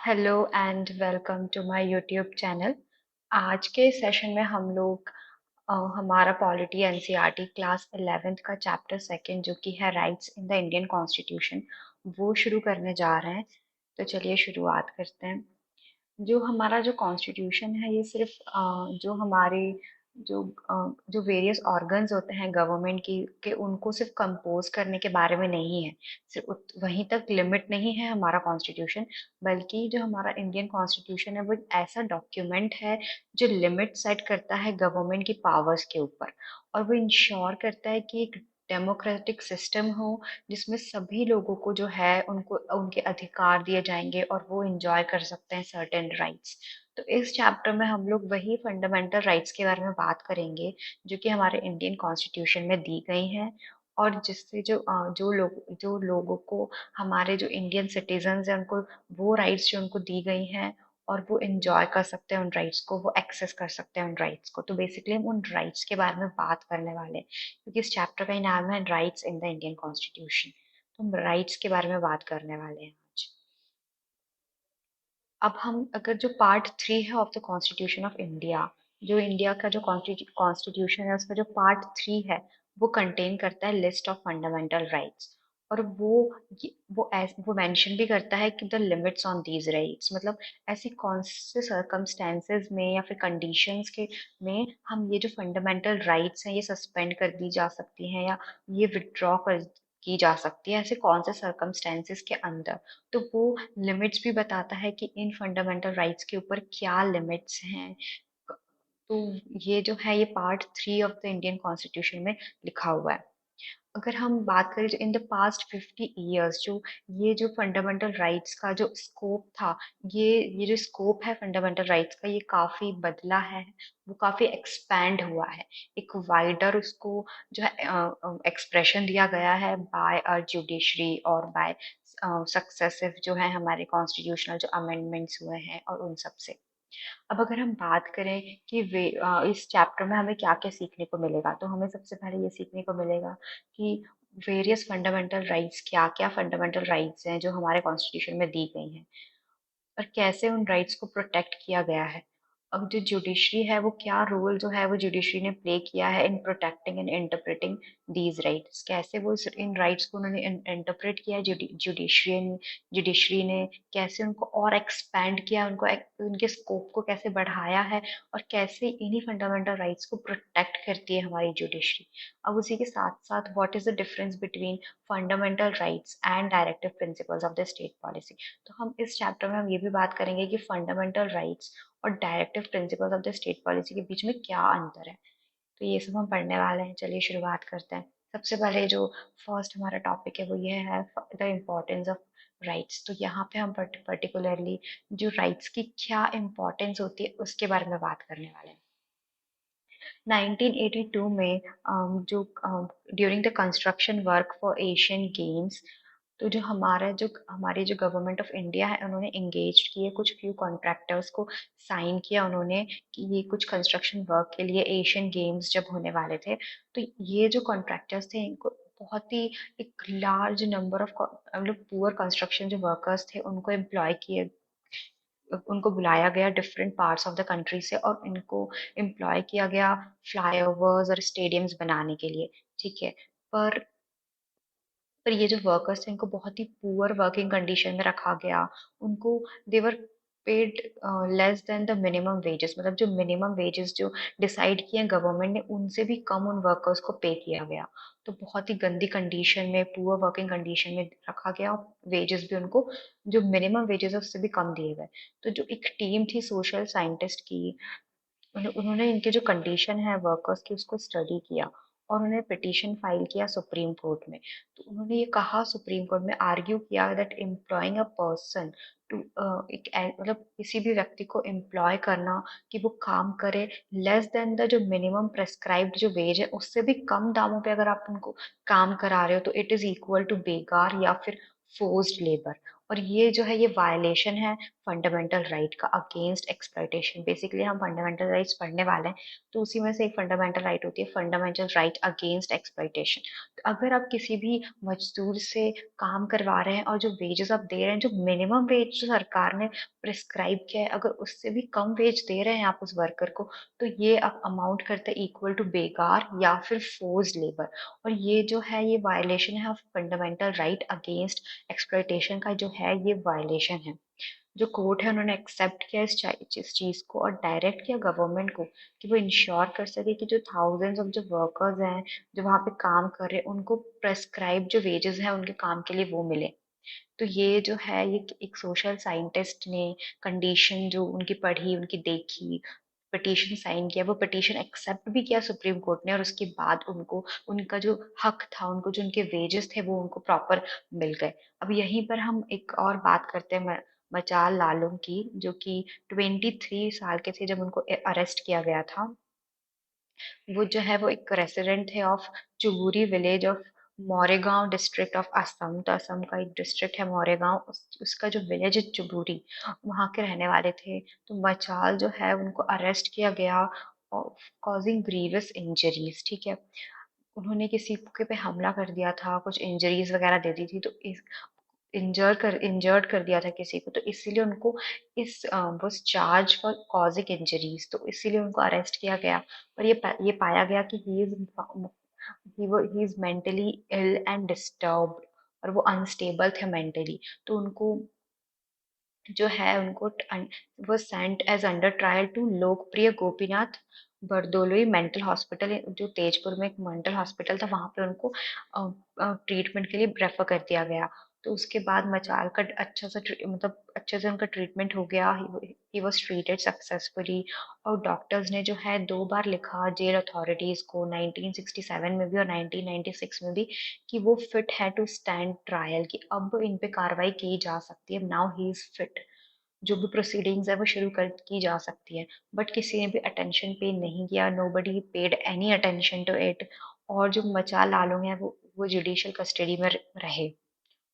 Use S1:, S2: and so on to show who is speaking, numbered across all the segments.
S1: Hello and welcome to my YouTube channel. आज के session में हम लोग हमारा पॉलिटी एनसीईआरटी क्लास 11th का चैप्टर सेकंड जो कि है rights in the Indian constitution वो शुरू करने जा रहे हैं। तो चलिए शुरुआत करते हैं। जो हमारा जो कॉन्स्टिट्यूशन है ये सिर्फ जो हमारे जो जो वेरियस ऑर्गन्स होते हैं गवर्नमेंट की के उनको सिर्फ कंपोज करने के बारे में नहीं है। सिर्फ वहीं तक लिमिट नहीं है हमारा कॉन्स्टिट्यूशन, बल्कि जो हमारा इंडियन कॉन्स्टिट्यूशन है वो एक ऐसा डॉक्यूमेंट है जो लिमिट सेट करता है गवर्नमेंट की पावर्स के ऊपर। और वो इंश्योर करता है कि एक डेमोक्रेटिक सिस्टम हो जिसमें सभी लोगों को जो है उनको उनके अधिकार दिए जाएंगे और वो एंजॉय कर सकते हैं सर्टेन राइट्स। तो इस चैप्टर में हम लोग वही फंडामेंटल राइट्स के बारे में बात करेंगे जो कि हमारे इंडियन कॉन्स्टिट्यूशन में दी गई हैं, और जिससे जो लोगों को हमारे जो इंडियन सिटीजन्स हैं उनको वो राइट्स जो उनको दी गई हैं और वो एंजॉय कर सकते हैं उन राइट्स को, वो एक्सेस कर सकते हैं उन राइट्स को। तो बेसिकली हम उन राइट्स के बारे में बात करने वाले हैं क्योंकि इस चैप्टर का ही नाम है rights in the Indian constitution. तो हम राइट्स के बारे में बात करने वाले हैं आज। अब हम अगर जो पार्ट 3 है of the constitution of India, जो इंडिया का जो कॉन्स्टिट्यूशन है उसका जो पार्ट 3 है वो कंटेन करता है लिस्ट ऑफ फंडामेंटल राइट्स। और वो मेंशन भी करता है कि the limits on these rights, मतलब ऐसी कौन से सर्कमस्टेंसेज में या फिर कंडीशंस के में हम ये जो फंडामेंटल राइट्स हैं ये सस्पेंड कर दी जा सकती हैं या ये विड्रॉ कर की जा सकती है, ऐसे कौन से सर्कमस्टेंसेस के अंदर। तो वो लिमिट्स भी बताता है कि इन फंडामेंटल राइट्स के ऊपर क्या लिमिट्स हैं। तो ये जो है ये part 3 of the Indian constitution में लिखा हुआ है। अगर हम बात करें जो इन द पास्ट 50 ईयर्स जो ये जो फंडामेंटल राइट्स का जो स्कोप था, ये जो स्कोप है फंडामेंटल राइट्स का ये काफी बदला है, वो काफी एक्सपैंड हुआ है। एक वाइडर उसको जो है एक्सप्रेशन दिया गया है बाय अ जुडिशरी और बाय सक्सेसिव जो है हमारे कॉन्स्टिट्यूशनल जो अमेंडमेंट्स हुए हैं और उन सब से। अब अगर हम बात करें कि इस चैप्टर में हमें क्या क्या सीखने को मिलेगा, तो हमें सबसे पहले ये सीखने को मिलेगा कि वेरियस फंडामेंटल राइट्स क्या क्या फंडामेंटल राइट्स हैं जो हमारे कॉन्स्टिट्यूशन में दी गई हैं और कैसे उन राइट्स को प्रोटेक्ट किया गया है। अब जो जुडिशरी है वो क्या रोल जो है वो जुडिशरी ने प्ले किया है in protecting and interpreting these rights, कैसे वो इन राइट्स को उन्होंने इंटरप्रेट किया है जुडिशरी ने कैसे उनको और एक्सपैंड किया, उनके स्कोप को कैसे बढ़ाया है और कैसे इन्हीं फंडामेंटल राइट्स को प्रोटेक्ट करती है हमारी जुडिशरी। अब उसी के साथ साथ what is the difference between fundamental rights and directive principles of the state policy. तो हम इस चैप्टर में हम ये भी बात करेंगे कि फंडामेंटल राइट्स और directive principles of the state policy के बीच में क्या अंतर है। तो ये सब हम पढ़ने वाले हैं। चलिए शुरुआत करते हैं। सबसे पहले जो फर्स्ट हमारा टॉपिक है वो ये है द इम्पोर्टेंस ऑफ राइट्स। तो यहाँ पे हम पर्टिकुलरली जो राइट्स की क्या इम्पोर्टेंस होती है उसके बारे में बात करने वाले हैं। 1982 में जो during the construction work for Asian games, तो जो हमारी जो गवर्नमेंट ऑफ इंडिया है उन्होंने एंगेज किए कुछ फ्यू कॉन्ट्रैक्टर्स को, साइन किया उन्होंने कि ये कुछ कंस्ट्रक्शन वर्क के लिए एशियन गेम्स जब होने वाले थे, तो ये जो कॉन्ट्रैक्टर्स थे इनको बहुत ही एक लार्ज नंबर ऑफ मतलब पुअर कंस्ट्रक्शन जो वर्कर्स थे उनको एम्प्लॉय किए, उनको बुलाया गया different parts of the country से और इनको एम्प्लॉय किया गया फ्लाईओवर्स और स्टेडियम्स बनाने के लिए। ठीक है। पर पर ये जो वर्कर्स थे इनको बहुत ही पुअर वर्किंग कंडीशन में रखा गया। उनको they were paid less than the minimum wages, मतलब जो मिनिमम वेजेस जो डिसाइड किए हैं गवर्नमेंट ने उनसे भी कम उन वर्कर्स को पे किया गया। तो बहुत ही गंदी कंडीशन में, पुअर वर्किंग कंडीशन में रखा गया। वेजेस भी उनको जो मिनिमम वेजेस है उससे भी कम दिए गए। तो जो एक टीम थी सोशल साइंटिस्ट की, उन्होंने इनके जो कंडीशन है वर्कर्स की उसको स्टडी किया और उन्होंने पिटीशन फाइल किया सुप्रीम कोर्ट में। तो उन्होंने ये कहा सुप्रीम कोर्ट में आर्ग्यू किया that employing a person to मतलब किसी भी व्यक्ति को एम्प्लॉय करना कि वो काम करे लेस देन द जो मिनिमम प्रेस्क्राइब्ड जो वेज है उससे भी कम दामों पे अगर आप उनको काम करा रहे हो तो इट इज इक्वल टू बेकार या फिर फोर्स्ड लेबर। और ये जो है ये वायलेशन है फंडामेंटल राइट का अगेंस्ट एक्सप्लॉइटेशन। बेसिकली हम फंडामेंटल राइट्स पढ़ने वाले हैं, तो उसी में से एक फंडामेंटल राइट होती है फंडामेंटल राइट अगेंस्ट एक्सप्लॉइटेशन। तो अगर आप किसी भी मजदूर से काम करवा रहे हैं और जो वेजेस आप दे रहे हैं, जो मिनिमम वेज जो सरकार ने प्रिस्क्राइब किया है, अगर उससे भी कम वेज दे रहे हैं आप उस वर्कर को, तो ये अमाउंट करता है इक्वल टू बेकार या फिर फोर्स लेबर। और ये जो है ये वायलेशन है of fundamental right against exploitation का जो है ये वायलेशन है। जो कोर्ट है उन्होंने एक्सेप्ट किया इस चीज को और डायरेक्ट किया गवर्नमेंट को कि वो इंश्योर कर सके कि जो थाउजेंड्स ऑफ जो वर्कर्स हैं जो वहां पे काम कर रहे हैं उनको प्रेस्क्राइब जो वेजेस हैं उनके काम के लिए वो मिले। तो ये जो है ये एक सोशल साइंटिस्ट ने कंडीशन जो उनकी पढ़ी उनकी देखी, पिटीशन साइन किया, वो पिटीशन एक्सेप्ट भी किया सुप्रीम कोर्ट ने, और उसके बाद उनको उनका जो हक था, उनको जो उनके वेजेस थे वो उनको प्रॉपर मिल गए। अब यहीं पर हम एक और बात करते हैं मचाल लालों की, जो कि 23 साल के थे जब उनको अरेस्ट किया गया था। वो जो है वो एक रेसिडेंट थे of Chuburi village of Moregaon district of Assam. तो असम का एक डिस्ट्रिक्ट है मोरेगांव, उसका जो विलेज है चुबुरी, वहाँ के रहने वाले थे। तो मचाल जो है उनको अरेस्ट किया गया कॉजिंग ग्रीवियस इंजरीज। ठीक है, उन्होंने किसी के पे हमला कर दिया था, कुछ इंजरीज वगैरह दे दी थी, तो इंजर्ड कर दिया था किसी को, तो इसीलिए उनको was charge for causing injuries, तो इसीलिए उनको अरेस्ट किया गया। और ये पाया गया कि he is mentally ill and disturbed, और वो अनस्टेबल थे मेंटली। तो उनको जो है उनको वो sent as under trial to Lokpriya Gopinath Bordoloi mental hospital, जो तेजपुर में एक मेंटल हॉस्पिटल था, वहां पे उनको ट्रीटमेंट के लिए रेफर कर दिया गया। तो उसके बाद मचाल का अच्छा सा मतलब अच्छे से उनका ट्रीटमेंट हो गया, ही वॉज ट्रीटेड सक्सेसफुली। और डॉक्टर्स ने जो है 2 बार लिखा जेल अथॉरिटीज को, 1967 में भी और 1996 में भी, कि वो फिट है टू स्टैंड ट्रायल, कि अब इन पे कार्रवाई की जा सकती है, नाउ ही इज फिट, जो भी प्रोसीडिंग्स है वो शुरू कर की जा सकती है। बट किसी ने भी अटेंशन पे नहीं किया, nobody paid any attention to it. और जो मचाल आलम है वो जुडिशियल कस्टडी में रहे।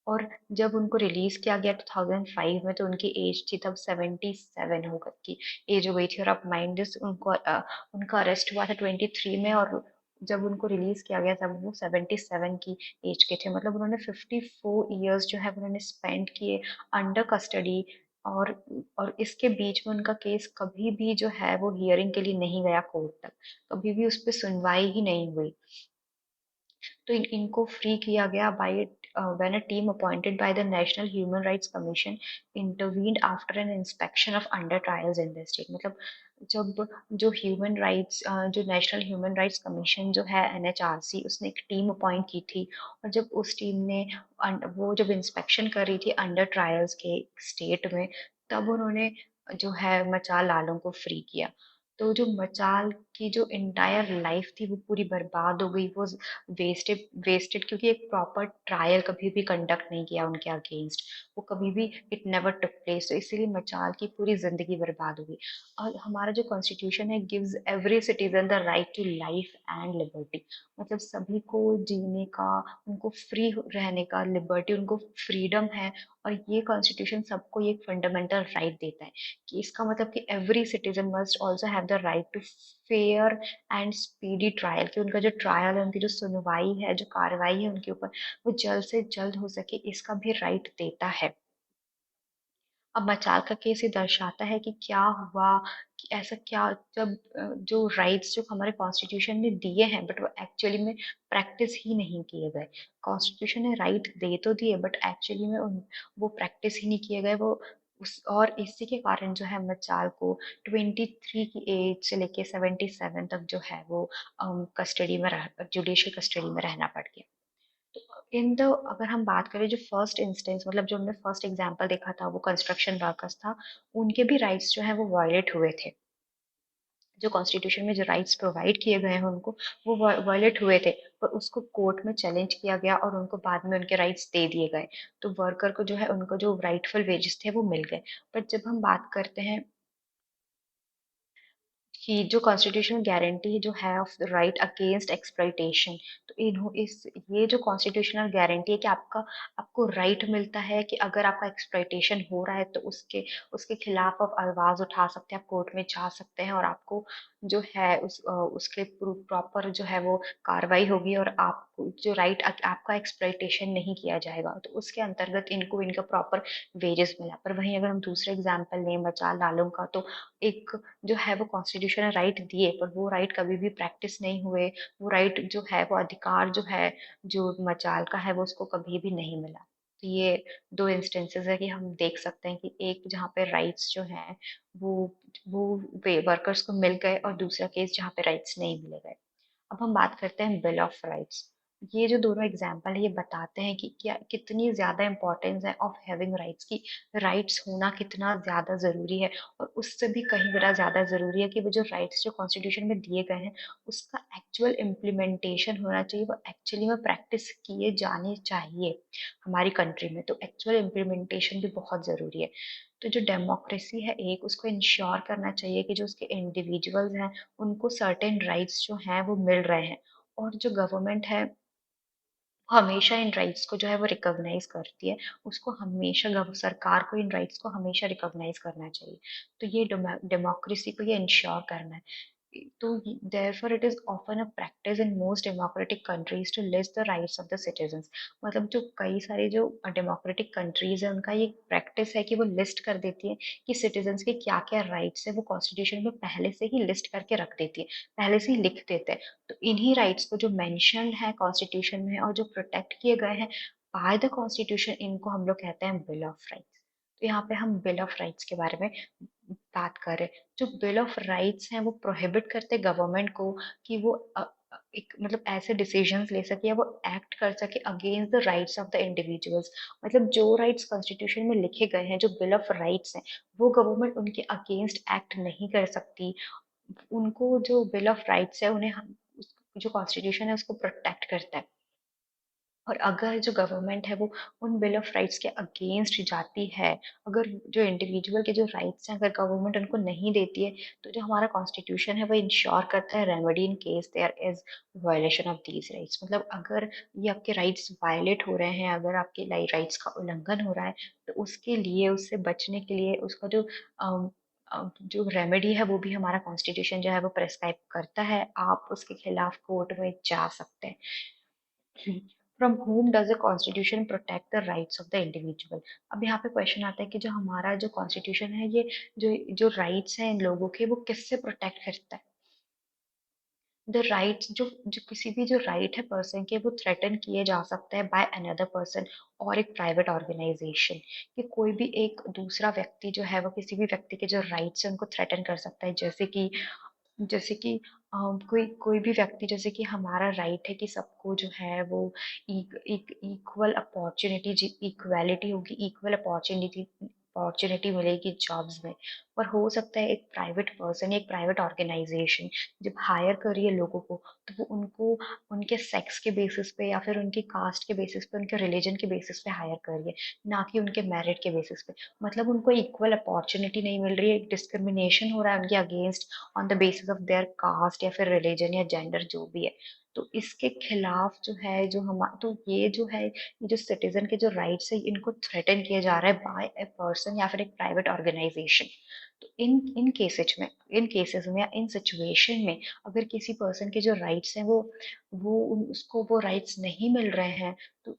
S1: और जब उनको रिलीज किया गया 2005 में, तो उनकी एज थी तब 77 हो गई की एज हो गई थी। और अब माइंड दिस, उनका अरेस्ट हुआ था 23 में, और जब उनको रिलीज किया गया तब वो 77 की एज के थे। मतलब उन्होंने 54 ईयर्स जो है उन्होंने स्पेंड किए अंडर कस्टडी। और और इसके बीच में उनका केस कभी भी जो है वो हियरिंग के लिए नहीं गया कोर्ट तक, कभी भी उस पर सुनवाई ही नहीं हुई। तो इनको फ्री किया गया bye when a team appointed by the National Human Rights Commission intervened after an inspection of under trials in the state। मतलब जब जो ह्यूमन राइट्स जो नेशनल ह्यूमन राइट्स कमीशन जो है NHRC, उसने एक टीम अपॉइंट की थी, और जब उस टीम ने वो जब इंस्पेक्शन कर रही थी अंडर ट्रायल्स के स्टेट में, तब उन्होंने जो है मचाल लालों को फ्री किया। तो जो मचाल की जो इंटायर लाइफ थी वो पूरी बर्बाद हो गई, वो वेस्टेड वेस्टेड, क्योंकि एक प्रॉपर ट्रायल कभी भी कंडक्ट नहीं किया उनके अगेंस्ट, वो कभी भी इट नेवर टुक प्लेस। तो इसीलिए मचाल की पूरी जिंदगी बर्बाद हो गई। और हमारा जो कॉन्स्टिट्यूशन है gives every citizen the right to life and liberty, मतलब सभी को जीने का, उनको फ्री रहने का लिबर्टी, उनको फ्रीडम है। और ये कॉन्स्टिट्यूशन सबको ये फंडामेंटल राइट देता है, कि इसका मतलब कि every citizen must also have the right to fair and speedy trial, कि उनका जो ट्रायल है, उनकी जो सुनवाई है, जो कार्रवाई है उनके ऊपर, वो जल्द से जल्द हो सके, इसका भी राइट देता है। अब मचाल का केस ये दर्शाता है कि क्या हुआ, कि ऐसा क्या, जब जो राइट्स जो हमारे कॉन्स्टिट्यूशन ने दिए हैं बट वो एक्चुअली में प्रैक्टिस ही नहीं किए गए। कॉन्स्टिट्यूशन ने राइट दे तो दिए बट एक्चुअली में वो प्रैक्टिस ही नहीं किए गए। वो उस और इसी के कारण जो है मचाल को 23 की एज से लेके 77 तक जो है वो कस्टडी में रह जुडिशियल कस्टडी में रहना पड़ गया। इन द अगर हम बात करें जो फर्स्ट इंस्टेंस, मतलब जो हमने फर्स्ट एग्जांपल देखा था वो कंस्ट्रक्शन वर्कर्स था, उनके भी राइट्स जो है वो वायलेट हुए थे। जो कॉन्स्टिट्यूशन में जो राइट्स प्रोवाइड किए गए हैं उनको, वो वायलेट हुए थे, पर उसको कोर्ट में चैलेंज किया गया और उनको बाद में उनके राइट्स दे दिए गए। तो वर्कर को जो है उनको जो राइटफुल वेजेस थे वो मिल गए। बट जब हम बात करते हैं कि जो कॉन्स्टिट्यूशनल गारंटी जो है of the right against exploitation, तो इन्हों इस ये जो कॉन्स्टिट्यूशनल गारंटी है कि आपका आपको राइट मिलता है कि अगर आपका एक्सप्लॉइटेशन हो रहा है तो उसके उसके खिलाफ आप आवाज उठा सकते हैं, आप कोर्ट में जा सकते हैं और आपको जो है उसके प्रॉपर जो है वो कार्रवाई होगी और आप जो राइट आपका एक्सप्लॉइटेशन नहीं किया जाएगा, तो उसके अंतर्गत इनको इनका प्रॉपर वेजेस मिला। पर वहीं अगर हम दूसरे एग्जाम्पल लें बचाल लालों का, तो एक जो है वो कॉन्स्टिट्यूशनल राइट दिए पर वो राइट कभी भी प्रैक्टिस नहीं हुए, वो राइट जो है वो अधिकार जो है जो मचाल का है वो उसको कभी भी नहीं मिला। तो ये दो इंस्टेंसेस है कि हम देख सकते हैं कि एक जहाँ पे राइट्स जो हैं वो वो वर्कर्स को मिल गए और दूसरा केस जहाँ पे राइट्स नहीं मिले गए। अब हम बात करते हैं बिल ऑफ राइट्स। ये जो दोनों एग्जाम्पल है ये बताते हैं कि क्या कितनी ज्यादा इंपॉर्टेंस है ऑफ हैविंग राइट्स की, राइट्स होना कितना ज्यादा जरूरी है। और उससे भी कहीं बड़ा ज्यादा जरूरी है कि वो जो राइट्स जो कॉन्स्टिट्यूशन में दिए गए हैं उसका एक्चुअल इम्प्लीमेंटेशन होना चाहिए, वो एक्चुअली में प्रैक्टिस किए जाने चाहिए हमारी कंट्री में। तो एक्चुअल इम्प्लीमेंटेशन भी बहुत जरूरी है। तो जो डेमोक्रेसी है एक उसको इंश्योर करना चाहिए कि जो उसके इंडिविजुअल्स हैं उनको सर्टेन राइट्स जो हैं वो मिल रहे हैं, और जो गवर्नमेंट है वो हमेशा इन राइट्स को जो है वो रिकॉग्नाइज करती है, उसको हमेशा सरकार को इन राइट्स को हमेशा रिकॉग्नाइज करना चाहिए। तो ये डेमोक्रेसी को ये इंश्योर करना है। तो therefore it is often a practice in most democratic countries to list the rights of the citizens। मतलब जो कई सारे जो डेमोक्रेटिक कंट्रीज है उनका ये प्रैक्टिस है कि वो लिस्ट कर देती है कि सिटीजन्स के क्या क्या राइट्स है, वो कॉन्स्टिट्यूशन में पहले से ही लिस्ट करके रख देती है, पहले से ही लिख देते हैं। तो इन्हीं राइट्स को जो मेंशन्ड है कॉन्स्टिट्यूशन में और जो प्रोटेक्ट किए गए हैं बाय द कॉन्स्टिट्यूशन, इनको हम लोग कहते हैं बिल ऑफ राइट्स। तो यहाँ पे हम बिल ऑफ राइट्स के बारे में बात कर रहे हैं। जो बिल ऑफ राइट्स हैं वो प्रोहिबिट करते गवर्नमेंट को कि वो एक मतलब ऐसे डिसीजंस ले सके या वो एक्ट कर सके against the rights of the individuals. मतलब जो राइट्स कॉन्स्टिट्यूशन में लिखे गए हैं जो बिल ऑफ राइट्स हैं वो गवर्नमेंट उनके अगेंस्ट एक्ट नहीं कर सकती। उनको जो बिल ऑफ राइट्स है उन्हें जो कॉन्स्टिट्यूशन है उसको प्रोटेक्ट करता है। और अगर जो गवर्नमेंट है वो उन बिल ऑफ राइट्स के अगेंस्ट जाती है, अगर जो इंडिविजुअल के जो राइट्स हैं अगर गवर्नमेंट उनको नहीं देती है, तो जो हमारा कॉन्स्टिट्यूशन है वो इंश्योर करता है remedy in case there is violation of these rights. मतलब अगर ये आपके राइट्स वायलेट हो रहे हैं, अगर आपके राइट्स का उल्लंघन हो रहा है, तो उसके लिए उससे बचने के लिए उसका जो रेमेडी है वो भी हमारा कॉन्स्टिट्यूशन जो है वो प्रेस्क्राइब करता है, आप उसके खिलाफ कोर्ट में जा सकते हैं। From whom does the constitution protect the rights of the individual। अब यहाँ पे क्वेश्चन आता है कि जो हमारा जो कॉन्स्टिट्यूशन है ये जो जो राइट्स हैं इन लोगों के वो किससे प्रोटेक्ट करता है। द राइट्स जो किसी भी जो राइट है पर्सन के वो थ्रेटन किए जा सकते हैं बाय अनदर पर्सन और एक प्राइवेट ऑर्गेनाइजेशन। कि कोई भी एक दूसरा व्यक्ति जो है वो किसी भी व्यक्ति के जो राइट्स है उनको थ्रेटन कर सकता है। जैसे कि कोई कोई भी व्यक्ति, जैसे कि हमारा राइट है कि सबको जो है वो इक्वल अपॉर्चुनिटी इक्वालिटी होगी, इक्वल अपॉर्चुनिटी अपॉर्चुनिटी मिलेगी जॉब्स में। पर हो सकता है एक प्राइवेट पर्सन एक प्राइवेट ऑर्गेनाइजेशन जब हायर कर रही है लोगों को, तो वो उनको उनके सेक्स के बेसिस पे या फिर उनकी कास्ट के बेसिस पे उनके रिलीजन के बेसिस पे हायर कर रही है, ना कि उनके मेरिट के बेसिस पे। मतलब उनको इक्वल अपॉर्चुनिटी नहीं मिल रही है, डिस्क्रिमिनेशन हो रहा है उनके against on the basis of their caste या फिर रिलीजन या जेंडर जो भी है। तो इसके खिलाफ जो है जो हम तो ये जो है ये जो सिटीजन के जो राइट्स है इनको थ्रेटन किया जा रहा है बाय ए पर्सन या फिर एक प्राइवेट ऑर्गेनाइजेशन। तो इन केसेस में या इन सिचुएशन में अगर किसी पर्सन के जो राइट्स हैं उसको वो राइट्स नहीं मिल रहे हैं, तो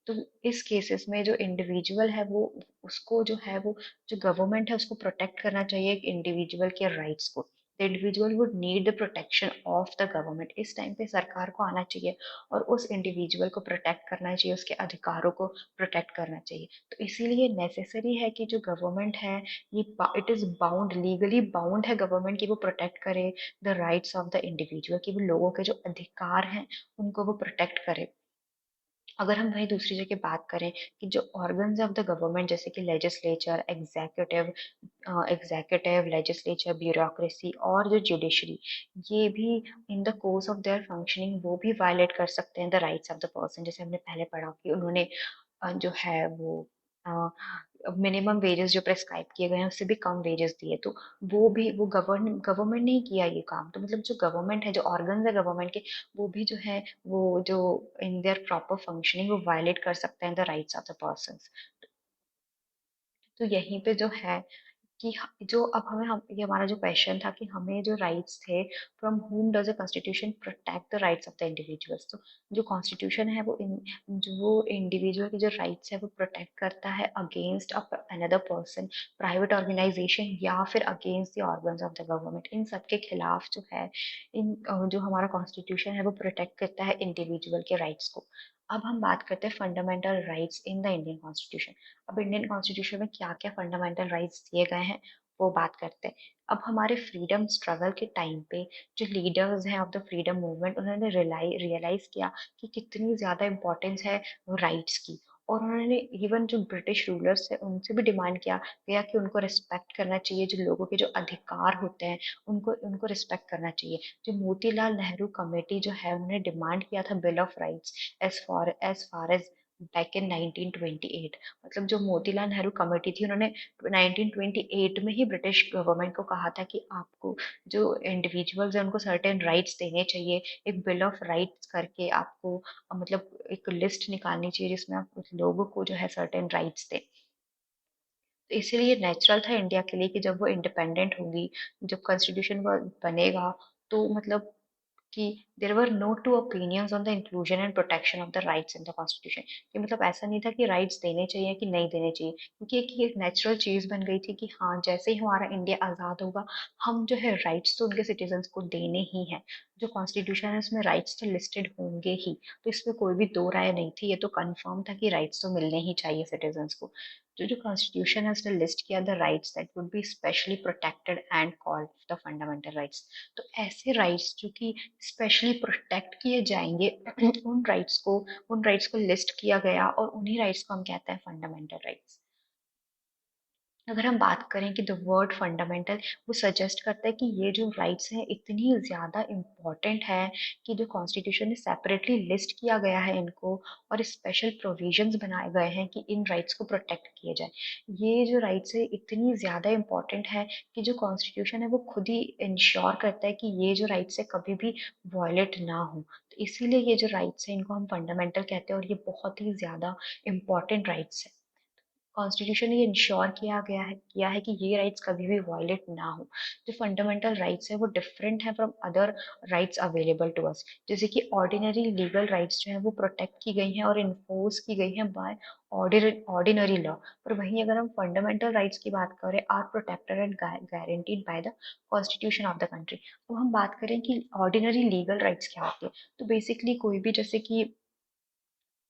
S1: तो इस केसेस में जो इंडिविजुअल है वो उसको जो है वो जो गवर्नमेंट है उसको प्रोटेक्ट करना चाहिए इंडिविजुअल के राइट्स को। The individual would need the protection of the government. इस टाइम पे सरकार को आना चाहिए और उस इंडिविजुअल को प्रोटेक्ट करना चाहिए, उसके अधिकारों को प्रोटेक्ट करना चाहिए। तो इसीलिए नेसेसरी है कि जो गवर्नमेंट है ये it is bound, legally bound है गवर्नमेंट की वो प्रोटेक्ट करे the rights of the individual, कि वो लोगों के जो अधिकार हैं उनको वो प्रोटेक्ट करे। अगर हम वही दूसरी जगह बात करें कि जो ऑर्गन्स ऑफ द गवर्नमेंट जैसे कि लेजिस्लेचर लेजिस्लेचर ब्यूरोक्रेसी और जो जुडिशरी, ये भी in the course of their functioning वो भी वायलेट कर सकते हैं the rights of the person. जैसे हमने पहले पढ़ा कि उन्होंने जो है वो मिनिमम वेजेस जो प्रेस्क्राइब किए गए हैं उससे भी कम वेजेस दिए, तो वो गवर्नमेंट ने ही किया ये काम। तो मतलब जो गवर्नमेंट है, जो ऑर्गन्स है गवर्नमेंट के, वो भी जो है वो जो इन देयर प्रॉपर फंक्शनिंग वो वायलेट कर सकते हैं the rights of the person. तो यहीं पे जो है कि जो अब हम ये हमारा जो क्वेश्चन था कि हमें जो राइट्स थे, from home does a constitution protect the rights of the individuals. तो जो कॉन्स्टिट्यूशन है जो वो इंडिविजुअल के जो राइट्स है वो प्रोटेक्ट करता है against another person, private organisation या फिर against the organs of the government. इन सब के खिलाफ जो है जो हमारा कॉन्स्टिट्यूशन है वो प्रोटेक्ट करता है इंडिविजुअल के राइट्स को। अब हम बात करते हैं fundamental rights in the Indian constitution. अब इंडियन कॉन्स्टिट्यूशन में क्या क्या फंडामेंटल राइट्स दिए गए हैं वो बात करते हैं। अब हमारे फ्रीडम स्ट्रगल के टाइम पे जो लीडर्स हैं ऑफ द फ्रीडम मूवमेंट, उन्होंने रियलाइज किया कि कितनी ज्यादा इंपॉर्टेंस है राइट्स की, और उन्होंने इवन जो ब्रिटिश रूलर्स है उनसे भी डिमांड किया गया कि उनको रिस्पेक्ट करना चाहिए, जो लोगों के जो अधिकार होते हैं उनको उनको रिस्पेक्ट करना चाहिए। जो मोतीलाल नेहरू कमेटी जो है उन्होंने डिमांड किया था bill of rights as far as back in 1928। मतलब जो मोतीलाल नेहरू कमेटी थी उन्होंने 1928 में ही ब्रिटिश गवर्नमेंट को कहा था कि आपको जो इंडिविजुअल्स हैं उनको सर्टेन राइट्स देने चाहिए, एक बिल ऑफ राइट्स करके आपको मतलब एक लिस्ट निकालनी चाहिए जिसमें आप उस लोगों को जो है सर्टेन राइट्स दें। तो इसीलिए नेचुरल था इंडिया के लिए कि जब वो इंडिपेंडेंट होगी, जब कॉन्स्टिट्यूशन बनेगा, तो मतलब कि there were no two opinions on the inclusion and protection of the rights in the constitution. कि मतलब ऐसा नहीं था कि राइट्स देने चाहिए कि नहीं देने चाहिए, क्योंकि एक नेचुरल चीज बन गई थी कि हाँ जैसे ही हमारा इंडिया आजाद होगा, हम जो है राइट्स तो उनके सिटीजन्स को देने ही हैं। जो कॉन्स्टिट्यूशन है उसमें राइट्स तो लिस्टेड होंगे ही, तो इसमें कोई भी दो राय नहीं थी, ये तो कंफर्म था कि राइट्स तो मिलने ही चाहिए सिटीजन्स को। तो जो कॉन्स्टिट्यूशन है उसने लिस्ट किया the rights that would be specially protected and called the fundamental rights. तो ऐसे राइट्स जो कि स्पेशली प्रोटेक्ट किए जाएंगे उन राइट्स को लिस्ट किया गया, और उन्हीं राइट्स को हम कहते हैं फंडामेंटल राइट्स। अगर हम बात करें कि द वर्ड फंडामेंटल वो सजेस्ट करता है कि ये जो राइट्स हैं इतनी ज़्यादा इम्पॉर्टेंट है कि जो कॉन्स्टिट्यूशन ने सेपरेटली लिस्ट किया गया है इनको, और स्पेशल प्रोविजंस बनाए गए हैं कि इन राइट्स को प्रोटेक्ट किए जाए। ये जो राइट्स है इतनी ज़्यादा इम्पॉर्टेंट है कि जो कॉन्स्टिट्यूशन है वो खुद ही इंश्योर करता है कि ये जो राइट्स है कभी भी वॉयलेट ना हो। तो इसीलिए ये जो राइट्स है इनको हम फंडामेंटल कहते हैं, और ये बहुत ही ज़्यादा इम्पॉर्टेंट राइट्स है। कॉन्स्टिट्यूशन ने ये इंश्योर किया है कि ये राइट्स कभी भी वायलेट ना हो। जो फंडामेंटल राइट्स है वो डिफरेंट है from other rights available to us. जैसे कि ऑर्डिनरी लीगल राइट्स जो है वो प्रोटेक्ट की गई हैं और इन्फोर्स की गई हैं बाय ऑर्डिनरी लॉ। पर वहीं अगर हम फंडामेंटल राइट्स की बात करें, are protected and guaranteed by the constitution of the country. तो हम बात करें कि ऑर्डिनरी लीगल राइट्स क्या होती है, तो बेसिकली कोई भी, जैसे कि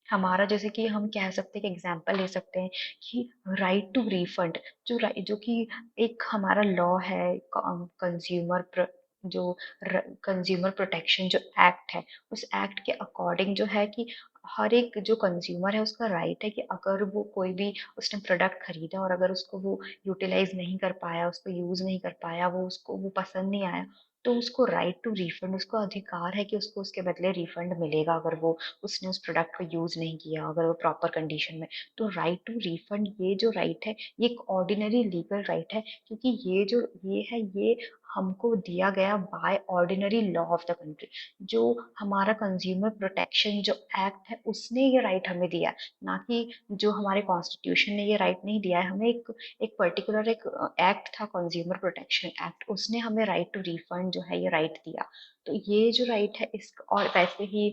S1: हमारा, जैसे कि हम कह सकते हैं कि एग्जांपल ले सकते हैं कि राइट टू रिफंड, जो कि एक हमारा लॉ है, कंज्यूमर जो कंज्यूमर प्रोटेक्शन जो एक्ट है, उस एक्ट के अकॉर्डिंग जो है कि हर एक जो कंज्यूमर है उसका राइट है कि अगर वो कोई भी उसने प्रोडक्ट खरीदा और अगर उसको वो यूटिलाइज नहीं कर पाया, उसको यूज नहीं कर पाया, वो उसको वो पसंद नहीं आया, तो उसको राइट टू रिफंड, उसको अधिकार है कि उसको उसके बदले रिफंड मिलेगा अगर वो उसने उस प्रोडक्ट को यूज नहीं किया, अगर वो प्रॉपर कंडीशन में। तो राइट टू रिफंड ये जो राइट है ये एक ऑर्डिनरी लीगल राइट है, क्योंकि ये है ये हमको दिया गया by ordinary law of the country. जो हमारा कंज्यूमर प्रोटेक्शन जो एक्ट है उसने ये राइट हमें दिया है, ना कि जो हमारे कॉन्स्टिट्यूशन ने ये राइट नहीं दिया है हमें। एक पर्टिकुलर एक एक्ट था, कंज्यूमर प्रोटेक्शन एक्ट, उसने हमें राइट टू रिफंड जो है ये राइट दिया। तो ये जो राइट है इस, और वैसे ही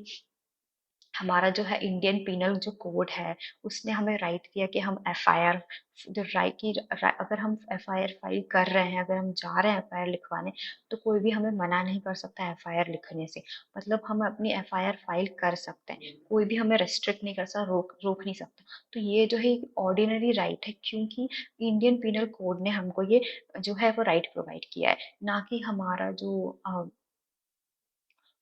S1: हमारा जो है इंडियन पीनल जो कोड है उसने हमें राइट दिया कि हम एफआईआर, जो राइट की अगर हम एफआईआर फाइल कर रहे हैं, अगर हम जा रहे हैं एफआईआर लिखवाने, तो कोई भी हमें मना नहीं कर सकता एफआईआर लिखने से। मतलब हम अपनी एफआईआर फाइल कर सकते हैं, कोई भी हमें रेस्ट्रिक्ट नहीं कर सकता, रोक नहीं सकता। तो ये जो है एक ऑर्डिनरी राइट है, क्योंकि इंडियन पीनल कोड ने हमको ये जो है वो राइट प्रोवाइड किया है, ना कि हमारा जो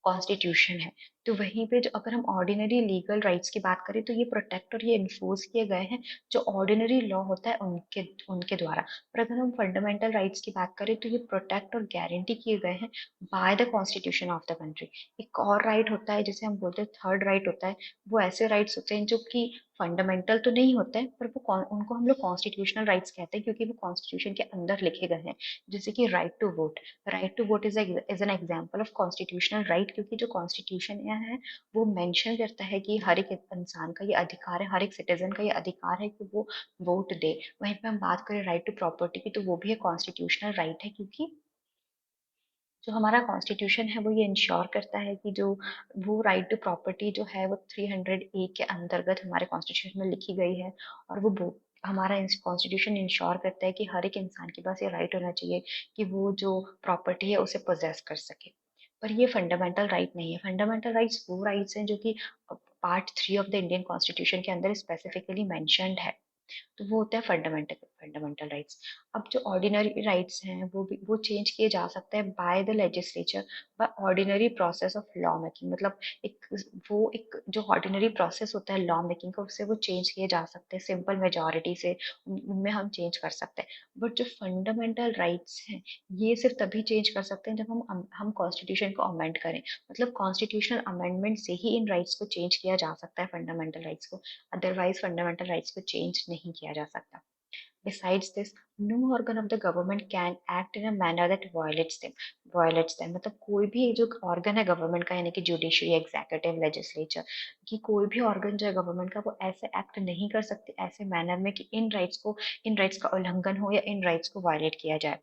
S1: कॉन्स्टिट्यूशन है। तो वहीं पे जो अगर हम ऑर्डिनरी लीगल राइट्स की बात करें तो ये प्रोटेक्ट और ये इन्फोर्स किए गए हैं जो ऑर्डिनरी लॉ होता है उनके उनके द्वारा। पर अगर हम फंडामेंटल राइट्स की बात करें तो ये प्रोटेक्ट और गारंटी किए गए हैं bye the constitution of the country. एक और राइट होता है जिसे हम बोलते हैं थर्ड राइट होता है। वो ऐसे राइट्स होते हैं जो कि फंडामेंटल तो नहीं होते हैं पर वो उनको हम लोग कॉन्स्टिट्यूशनल राइट्स कहते हैं क्योंकि वो कॉन्स्टिट्यूशन के अंदर लिखे गए हैं। जैसे कि right to vote. Right to vote is an example of constitutional right क्योंकि जो कॉन्स्टिट्यूशन है वो मेंशन करता है कि हर एक इंसान का ये अधिकार है, हर एक सिटीजन का ये अधिकार है कि वो वोट दे। वहीं पे हम बात करें राइट टू प्रॉपर्टी की तो वो भी एक कॉन्स्टिट्यूशनल राइट है क्योंकि जो हमारा कॉन्स्टिट्यूशन है वो ये इंश्योर करता है कि जो वो राइट टू प्रॉपर्टी जो है वो 300 ए के अंतर्गत हमारे कॉन्स्टिट्यूशन में लिखी गई है। और हमारा कॉन्स्टिट्यूशन इंश्योर करता है कि हर एक इंसान के पास ये राइट होना चाहिए कि वो जो प्रॉपर्टी है उसे पोजेस कर सके। पर ये फंडामेंटल राइट नहीं है। फंडामेंटल राइट्स वो राइट्स हैं जो कि part 3 of the Indian constitution के अंदर स्पेसिफिकली मेंशन्ड है। तो वो होता है फंडामेंटल फंडामेंटल राइट्स। अब जो ऑर्डिनरी राइट्स हैं वो चेंज किए जा सकते हैं by the legislature by ordinary process of law making. मतलब एक वो एक जो ऑर्डिनरी प्रोसेस होता है लॉ मेकिंग का उससे वो चेंज किए जा सकते हैं सिंपल मेजोरिटी से। उनमें हम चेंज कर सकते हैं। बट जो फंडामेंटल राइट्स हैं ये सिर्फ तभी चेंज कर सकते हैं जब हम कॉन्स्टिट्यूशन को अमेंड करें। मतलब कॉन्स्टिट्यूशनल अमेंडमेंट से ही इन राइट्स को चेंज किया जा सकता है फंडामेंटल राइट्स को। अदरवाइज फंडामेंटल राइट्स को चेंज नहीं किया जा सकता। Besides this, no organ of the government can act in a manner that violates them. Violates them मतलब कोई भी जो organ है गवर्नमेंट का यानी कि जुडिशरी एग्जीक्यूटिव लेजिस्लेचर कि कोई भी organ जो है गवर्नमेंट का वो ऐसे एक्ट नहीं कर सकते ऐसे मैनर में कि इन राइट्स का उल्लंघन हो या इन राइट्स को वायलेट किया जाए।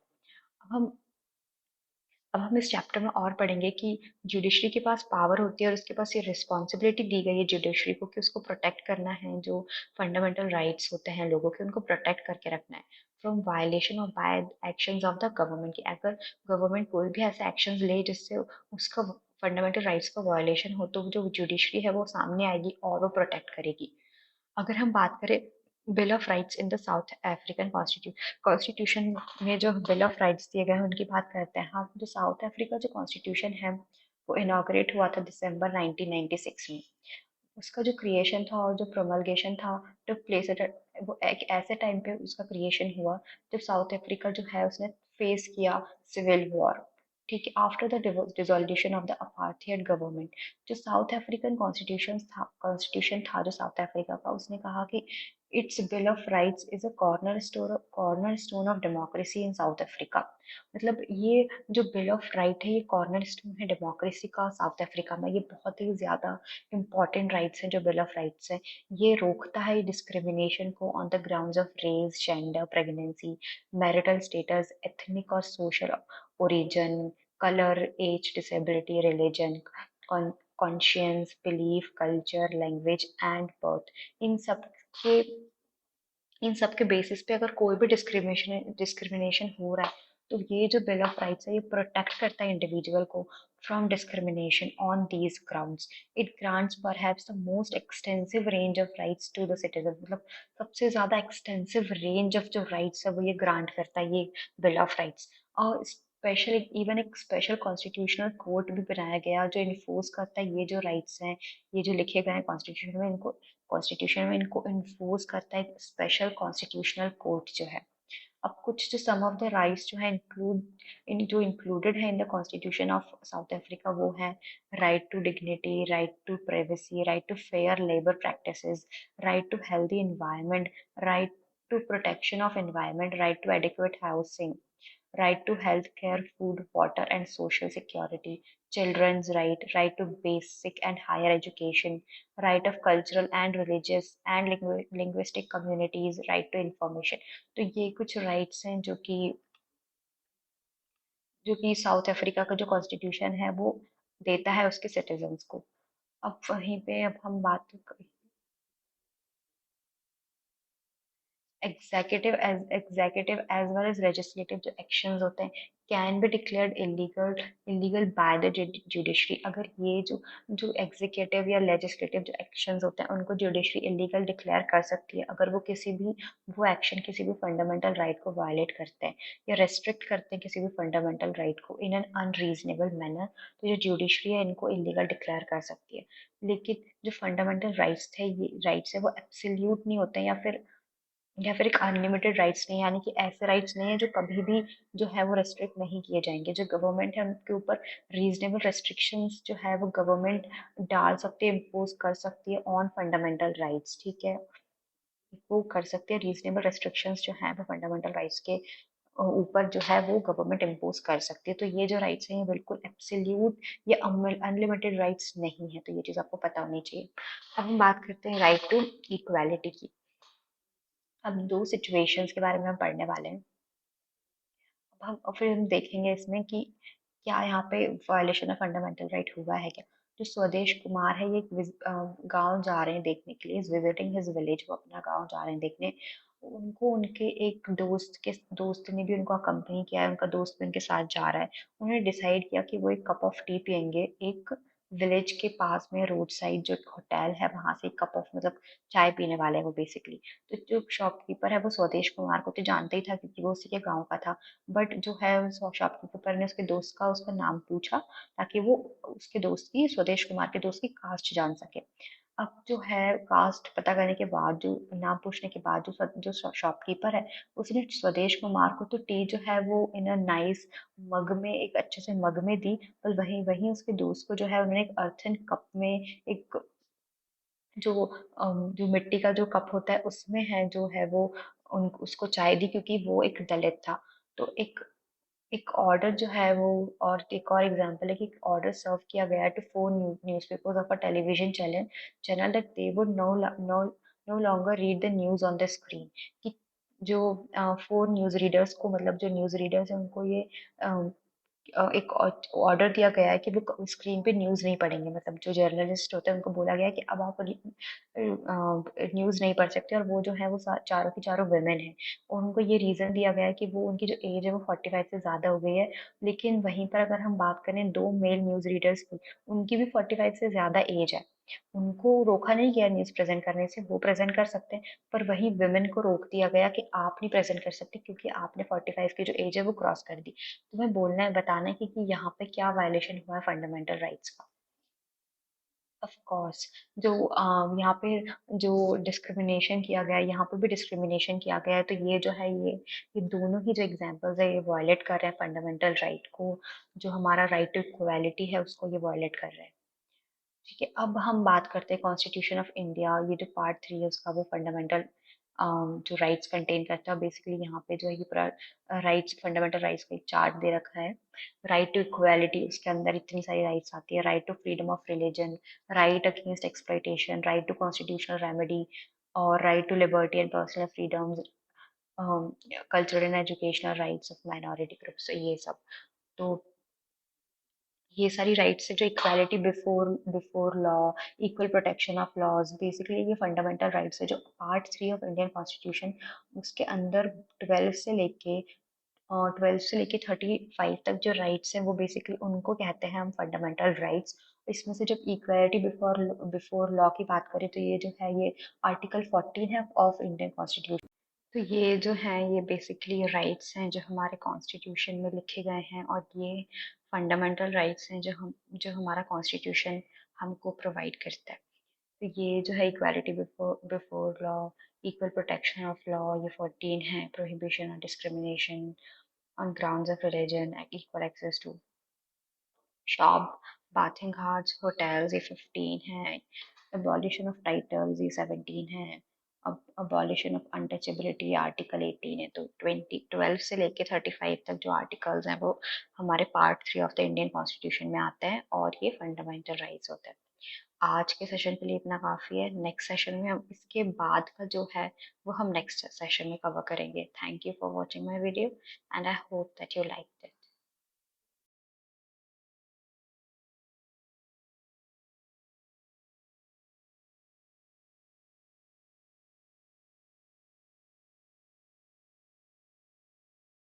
S1: अब हम अब हम इस चैप्टर में और पढ़ेंगे कि जुडिशरी के पास पावर होती है और उसके पास ये रिस्पॉन्सिबिलिटी दी गई है जुडिशरी को कि उसको प्रोटेक्ट करना है जो फंडामेंटल राइट्स होते हैं लोगों के उनको प्रोटेक्ट करके रखना है from violation of bad actions of the government की अगर गवर्नमेंट कोई भी ऐसे एक्शंस ले जिससे उसका फंडामेंटल राइट्स का वायलेशन हो तो जो जुडिशरी है वो सामने आएगी और वो प्रोटेक्ट करेगी। अगर हम बात करें bill of rights in the south African constitution में जो बिल ऑफ राइट्स दिए गए हैं उनकी बात करते हैं। हाँ, जो साउथ अफ्रीका जो कॉन्स्टिट्यूशन है वो इनॉग्रेट हुआ था दिसंबर 1996 में। उसका जो क्रिएशन था और जो प्रोमलगेशन था टुक प्लेस एट वो एक ऐसे टाइम पे उसका क्रिएशन हुआ जब साउथ अफ्रीका जो है उसने फेस किया सिविल वॉर। ठीक है, after the dissolution of the apartheid government जो साउथ अफ्रीकन कॉन्स्टिट्यूशन था जो साउथ अफ्रीका का उसने कहा कि its bill of rights is a cornerstone of democracy in South Africa. मतलब ये जो बिल ऑफ राइट है ये कॉर्नर स्टोन है डेमोक्रेसी का साउथ अफ्रीका में। ये बहुत ही ज्यादा इंपॉर्टेंट राइट्स हैं जो बिल ऑफ राइट्स है। ये रोकता है डिस्क्रिमिनेशन को on the grounds of race gender pregnancy marital status ethnic और social origin colour age disability religion conscience belief culture language and birth. इन सब के इन सब के बेसिस पे अगर कोई भी डिस्क्रिमिनेशन हो रहा है तो ये जो बिल ऑफ राइट्स है ये प्रोटेक्ट करता है इंडिविजुअल को from discrimination on these grounds. It grants perhaps the most extensive range of rights to the citizen. मतलब सबसे ज्यादा एक्सटेंसिव रेंज ऑफ जो राइट्स है वो ये ग्रांट करता है ये बिल ऑफ राइट्स। और स्पेशल इवन एक स्पेशल कॉन्स्टिट्यूशनल कोर्ट भी बनाया गया जो इन्फोर्स करता है ये जो राइट्स हैं ये जो लिखे गए हैं कॉन्स्टिट्यूशन में इनको इन्फोर्स करता है एक स्पेशल कॉन्स्टिट्यूशनल कोर्ट जो है। अब कुछ जो सम ऑफ द राइट्स जो है जो इंक्लूडेड है in the constitution of South Africa वो है right to dignity right to privacy right to fair labour practices right to healthy environment right to protection of environment right to adequate housing right to health care, food, water, and social security, children's right to basic and higher education, right of cultural and religious and linguistic communities, right to information। तो ये कुछ rights हैं जो कि south Africa का जो constitution है वो देता है उसके सिटीजन्स को। अब वहीं पे अब हम बात executive as well as legislative जो एक्शंस होते हैं can be declared illegal by the judiciary. अगर ये जो एग्जीक्यूटिव या लेजिस्लेटिव जो एक्शंस होते हैं उनको जुडिशरी इलीगल डिक्लेयर कर सकती है अगर वो एक्शन किसी भी फंडामेंटल राइट को वायलेट करते हैं या रेस्ट्रिक्ट करते हैं किसी भी फंडामेंटल राइट को इन एन अनरीजनेबल मैनर, तो जो जुडिशरी है इनको इलीगल डिक्लेयर कर सकती है। लेकिन जो फंडामेंटल राइट्स थे ये राइट्स है वो एब्सोल्यूट नहीं होते हैं या फिर एक अनलिमिटेड राइट्स नहीं, यानी कि ऐसे राइट्स नहीं है जो कभी भी जो है वो रेस्ट्रिक्ट नहीं किए जाएंगे। जो गवर्नमेंट है उनके ऊपर रीजनेबल रेस्ट्रिक्शंस जो है वो गवर्नमेंट डाल सकती है, इम्पोज कर सकती है ऑन फंडामेंटल राइट्स, ठीक है। वो कर सकते हैं रीजनेबल रेस्ट्रिक्शंस जो है वो फंडामेंटल राइट्स के ऊपर जो है वो गवर्नमेंट इम्पोज कर सकती है। तो ये जो राइट्स हैं ये बिल्कुल एब्सोल्यूट या अनलिमिटेड राइट्स नहीं है, तो ये चीज़ आपको पता होनी चाहिए। अब हम बात करते हैं राइट टू इक्वालिटी की। अब दो सिचुएशंस के बारे में हम पढ़ने वाले हैं। अब हम और फिर हम देखेंगे इसमें कि क्या यहाँ पे वायलेशन ऑफ फंडामेंटल राइट हुआ है क्या। जो स्वदेश कुमार है ये एक गांव जा रहे हैं देखने के लिए, विजिटिंग हिज विलेज, वो अपना गांव जा रहे हैं देखने। उनको उनके एक दोस्त ने भी उनको अकम्पनी किया है, उनका दोस्त भी उनके साथ जा रहा है। उन्होंने डिसाइड किया कि वो एक कप ऑफ टी पियेंगे एक विलेज के पास में रोड साइड जो होटल है वहां से एक कप ऑफ मतलब चाय पीने वाले हैं वो बेसिकली। तो जो शॉपकीपर है वो स्वदेश कुमार को तो जानता ही था क्योंकि वो उसी के गांव का था। बट जो है उस शॉपकीपर ने उसके दोस्त का उसका नाम पूछा ताकि वो उसके दोस्त की स्वदेश कुमार के दोस्त की कास्ट जान सके। अब जो है कास्ट पता करने के बाद जो नाम पूछने के बाद जो शॉपकीपर है उसने स्वदेश कुमार को तो टी जो है वो इन अ नाइस मग में एक अच्छे से मग में दी। पर वहीं वहीं उसके दोस्त को जो है उन्होंने एक अर्थन कप में एक जो मिट्टी का जो कप होता है उसमें है जो है वो उन उसको चाय दी क्योंकि वो एक दलित था। तो एक एक ऑर्डर जो है वो और एक और एग्जांपल है कि एक ऑर्डर सर्व किया गया है to four newspapers of a television channel that they would no longer read the news on the screen. कि जो फोर न्यूज़ रीडर्स को मतलब जो न्यूज़ रीडर्स हैं उनको ये एक ऑर्डर दिया गया है कि वो स्क्रीन पे न्यूज़ नहीं पढ़ेंगे। मतलब जो जर्नलिस्ट होते हैं उनको बोला गया है कि अब आप न्यूज़ नहीं पढ़ सकते। और वो जो है वो चारों की चारों वुमेन है और उनको ये रीज़न दिया गया है कि वो उनकी जो एज है वो 45 से ज़्यादा हो गई है। लेकिन वहीं पर अगर हम बात करें दो मेल न्यूज़ रीडर्स की, उनकी भी 45 से ज़्यादा एज है। उनको रोका नहीं गया न्यूज़ प्रेजेंट करने से, वो प्रेजेंट कर सकते हैं। पर वहीं वुमेन को रोक दिया गया कि आप नहीं प्रेजेंट कर सकते क्योंकि आपने 45 की जो एज है वो क्रॉस कर दी। तुम्हें बोलना है बताना है कि यहाँ पे क्या वायलेशन हुआ है फंडामेंटल राइट्स का। ऑफ कोर्स जो यहाँ पे जो डिस्क्रिमिनेशन किया गया है यहाँ पे भी डिस्क्रिमिनेशन किया गया है। तो ये जो है ये दोनों ही जो एग्जांपल्स है ये वायलेट कर रहे हैं फंडामेंटल राइट को। जो हमारा राइट टू इक्वालिटी है उसको ये वायलेट कर रहे हैं। ठीक है, अब हम बात करते हैं कॉन्स्टिट्यूशन ऑफ इंडिया। ये जो पार्ट 3 है उसका वो फंडामेंटल जो राइट्स कंटेन करता है। बेसिकली यहाँ पे जो है ये पूरा राइट्स फंडामेंटल राइट्स का एक चार्ट दे रखा है। राइट टू इक्वालिटी उसके अंदर इतनी सारी राइट्स आती है। Right to freedom of religion, right against exploitation, right to constitutional remedy और right to liberty and personal freedoms, cultural and educational rights of minority groups, ये सब। तो ये सारी राइट्स है जो equality before before law, equal protection of laws, basically ये fundamental rights है जो पार्ट 3 ऑफ इंडियन कॉन्स्टिट्यूशन उसके अंदर 12 से लेके 35 तक जो राइट्स हैं वो बेसिकली उनको कहते हैं हम फंडामेंटल राइट्स। इसमें से जब इक्वालिटी बिफोर बिफोर लॉ की बात करें तो ये जो है ये आर्टिकल 14 है ऑफ इंडियन कॉन्स्टिट्यूशन। तो ये जो है ये बेसिकली राइट्स हैं जो हमारे कॉन्स्टिट्यूशन में लिखे गए हैं और ये फंडामेंटल राइट्स हैं जो हमारा कॉन्स्टिट्यूशन हमको प्रोवाइड करता है। तो ये जो है equality before before law, equal protection of law, ये 14 है। Prohibition on discrimination on grounds of religion, equal access to shop, bathing ghats, hotels, ये 15 है। एबॉलिशन ऑफ टाइटल्स, ये 17 है। अब अबॉलिशन ऑफ अनटचेबिलिटी आर्टिकल 18 है। तो 12 से लेके 35 तक जो आर्टिकल्स हैं वो हमारे part 3 of the Indian constitution में आते हैं और ये फंडामेंटल राइट्स होते हैं। आज के सेशन के लिए इतना काफ़ी है। नेक्स्ट सेशन में हम इसके बाद का जो है वो हम नेक्स्ट सेशन में कवर करेंगे। Thank you for watching my video and I hope that you like it.